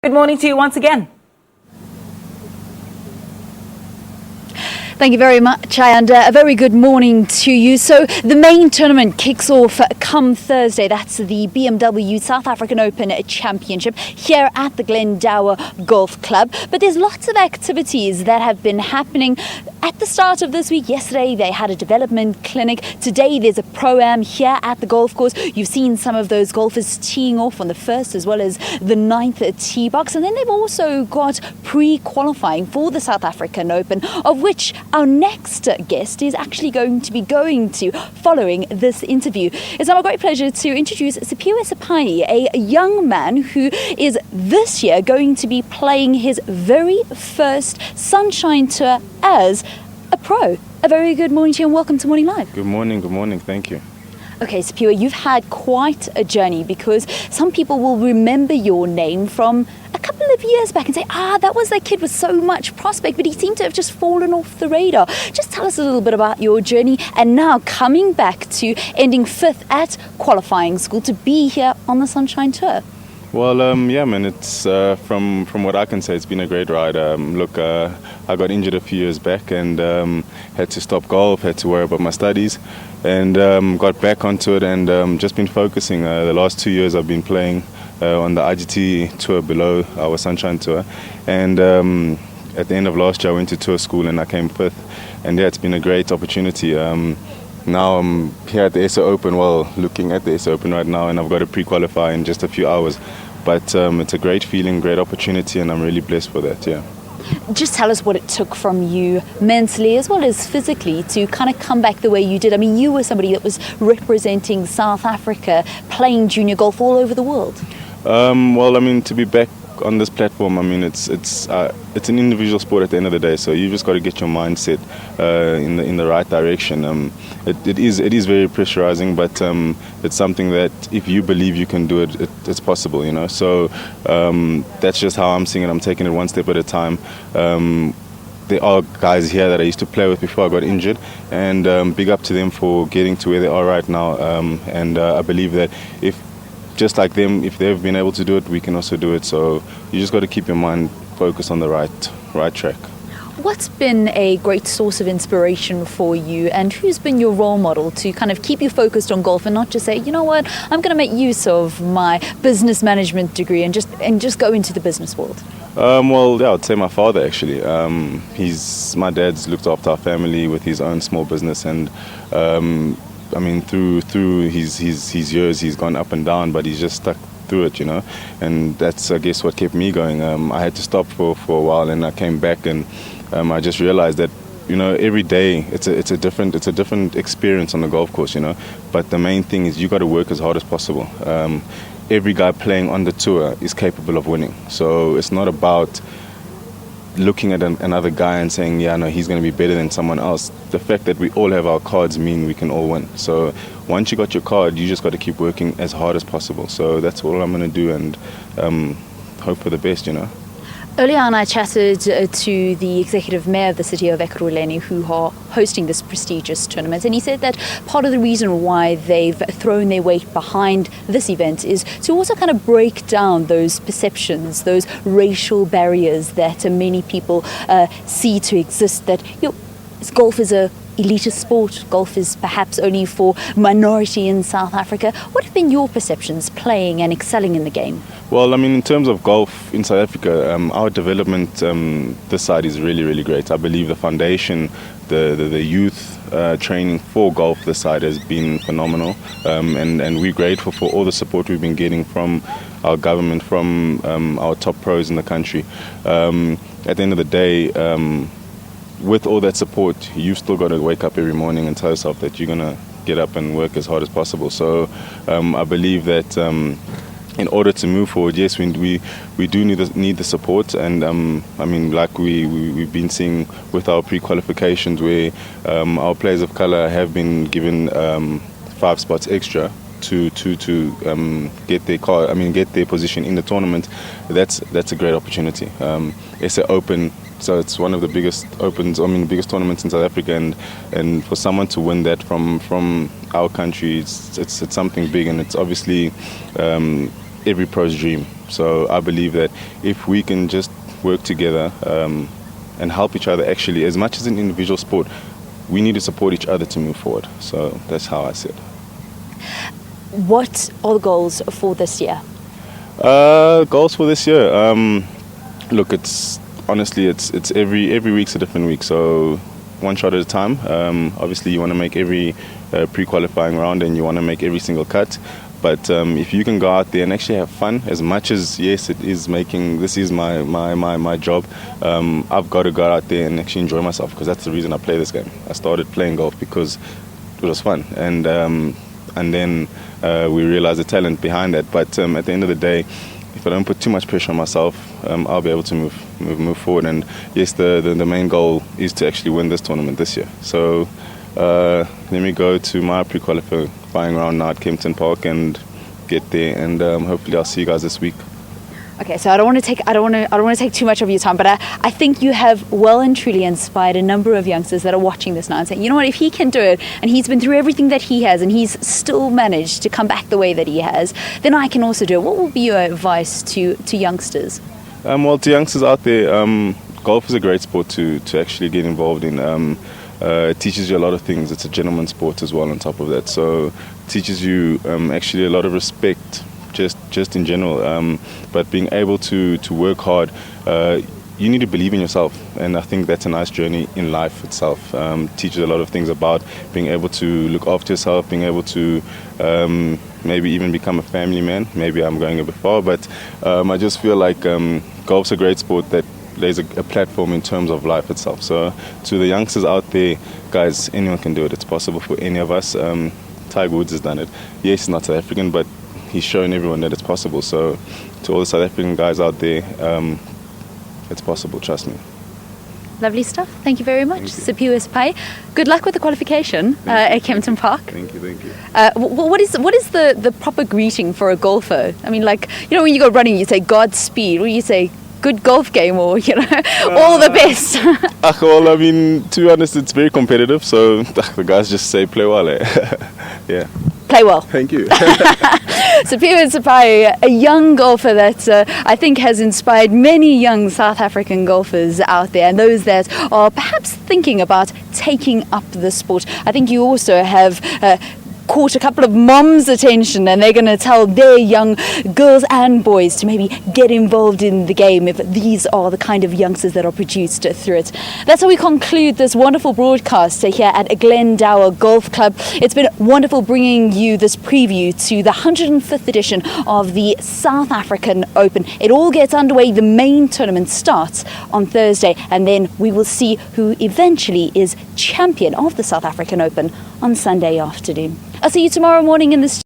Good morning to you once again. Thank you very much, and a very good morning to you. So the main tournament kicks off come Thursday. That's the BMW South African Open Championship here at the Glendower Golf Club. But there's lots of activities that have been happening at the start of this week. Yesterday they had a development clinic. Today there's a pro-am here at the golf course. You've seen some of those golfers teeing off on the first as well as the ninth tee box. And then they've also got pre-qualifying for the South African Open, of which our next guest is actually going to be going to following this interview. It's now a great pleasure to introduce Siphiwe Siphayi, a young man who is this year going to be playing his very first Sunshine Tour as a pro. A very good morning to you and welcome to Morning Live. Good morning, thank you. Okay, Siphiwe, you've had quite a journey because some people will remember your name from a couple of years back and say, that was that kid with so much prospect, but he seemed to have just fallen off the radar. Just tell us a little bit about your journey and now coming back to ending fifth at qualifying school to be here on the Sunshine Tour. Well, yeah, man, it's from what I can say, it's been a great ride. I got injured a few years back and had to stop golf, had to worry about my studies, and got back onto it and just been focusing. The last 2 years I've been playing on the IGT tour below our Sunshine Tour, and at the end of last year I went to tour school and I came fifth, and yeah, it's been a great opportunity. Now I'm here at the SA Open, looking at the SA Open right now, and I've got to pre-qualify in just a few hours. But it's a great feeling, great opportunity, and I'm really blessed for that, yeah. Just tell us what it took from you mentally as well as physically to kind of come back the way you did. I mean, you were somebody that was representing South Africa, playing junior golf all over the world. To be back on this platform, it's an individual sport at the end of the day, so you just got to get your mindset in the right direction. It is very pressurizing, but it's something that if you believe you can do it, it's possible, you know. So that's just how I'm seeing it. I'm taking it one step at a time. There are guys here that I used to play with before I got injured, and big up to them for getting to where they are right now. I believe that just like them, if they've been able to do it, we can also do it. So you just got to keep your mind focused on the right track. What's been a great source of inspiration for you, and who's been your role model to kind of keep you focused on golf and not just say, you know what, I'm going to make use of my business management degree and just go into the business world? Yeah, I'd say my father actually. My dad's looked after our family with his own small business, and through his years, he's gone up and down, but he's just stuck through it, you know. And that's, I guess, what kept me going. I had to stop for a while, and I came back, and I just realized that, you know, every day it's a different experience on the golf course, you know. But the main thing is you got to work as hard as possible. Every guy playing on the tour is capable of winning, so it's not about looking at another guy and saying, yeah, no, he's going to be better than someone else. The fact that we all have our cards mean we can all win. So once you got your card, you just got to keep working as hard as possible. So that's all I'm going to do, and hope for the best, you know. Earlier on, I chatted to the executive mayor of the city of Ekurhuleni, who are hosting this prestigious tournament, and he said that part of the reason why they've thrown their weight behind this event is to also kind of break down those perceptions, those racial barriers that many people see to exist, that golf is a elitist sport. Golf is perhaps only for minority in South Africa. What have been your perceptions playing and excelling in the game? Well, in terms of golf in South Africa, our development this side is really, really great. I believe the foundation, the youth training for golf this side has been phenomenal, and we're grateful for all the support we've been getting from our government, from our top pros in the country. At the end of the day, with all that support, you've still got to wake up every morning and tell yourself that you're going to get up and work as hard as possible. So I believe that in order to move forward, yes, we do need the support, and like we've been seeing with our pre-qualifications, where our players of color have been given 5 spots extra to get their position in the tournament. That's a great opportunity. SA Open, so it's one of the biggest biggest tournaments in South Africa, and for someone to win that from our country, it's something big, and it's obviously every pro's dream. So I believe that if we can just work together and help each other, actually, as much as an individual sport, we need to support each other to move forward. So that's how I see it. What are the goals for this year? Goals for this year. Look, it's every week's a different week. So one shot at a time. Obviously, you want to make every pre-qualifying round, and you want to make every single cut. But if you can go out there and actually have fun, as much as, yes, this is my job, I've got to go out there and actually enjoy myself, because that's the reason I play this game. I started playing golf because it was fun, and then we realized the talent behind that. But at the end of the day, if I don't put too much pressure on myself, I'll be able to move forward. And yes, the main goal is to actually win this tournament this year. So let me go to my pre-qualifying round now at Kempton Park and get there, and hopefully I'll see you guys this week. Okay, so I don't want to take too much of your time, but I think you have well and truly inspired a number of youngsters that are watching this now and saying, you know what, if he can do it, and he's been through everything that he has, and he's still managed to come back the way that he has, then I can also do it. What will be your advice to youngsters? Well, to youngsters out there, golf is a great sport to actually get involved in. It teaches you a lot of things. It's a gentleman's sport as well on top of that. So it teaches you actually a lot of respect, just in general. But being able to work hard, you need to believe in yourself. And I think that's a nice journey in life itself. Teaches a lot of things about being able to look after yourself, being able to maybe even become a family man. Maybe I'm going a bit far, but I just feel like golf's a great sport that lays a platform in terms of life itself. So to the youngsters out there, guys, anyone can do it. It's possible for any of us. Tiger Woods has done it. Yes, he's not South African, but he's shown everyone that it's possible. So to all the South African guys out there, it's possible, trust me. Lovely stuff. Thank you very much, Siphiwe Siphayi. Good luck with the qualification at Kempton Park. Thank you. What is the proper greeting for a golfer? I mean, like, you know, when you go running, you say Godspeed, or you say good golf game, or, you know, all the best. Well, I mean, to be honest, it's very competitive, so the guys just say play well. Yeah. Play well. Thank you. Siphiwe Siphayi, a young golfer that I think has inspired many young South African golfers out there, and those that are perhaps thinking about taking up the sport. I think you also have caught a couple of moms' attention, and they're going to tell their young girls and boys to maybe get involved in the game if these are the kind of youngsters that are produced through it. That's how we conclude this wonderful broadcast here at Glendower Golf Club. It's been wonderful bringing you this preview to the 105th edition of the South African Open. It all gets underway. The main tournament starts on Thursday, and then we will see who eventually is champion of the South African Open on Sunday afternoon. I'll see you tomorrow morning in the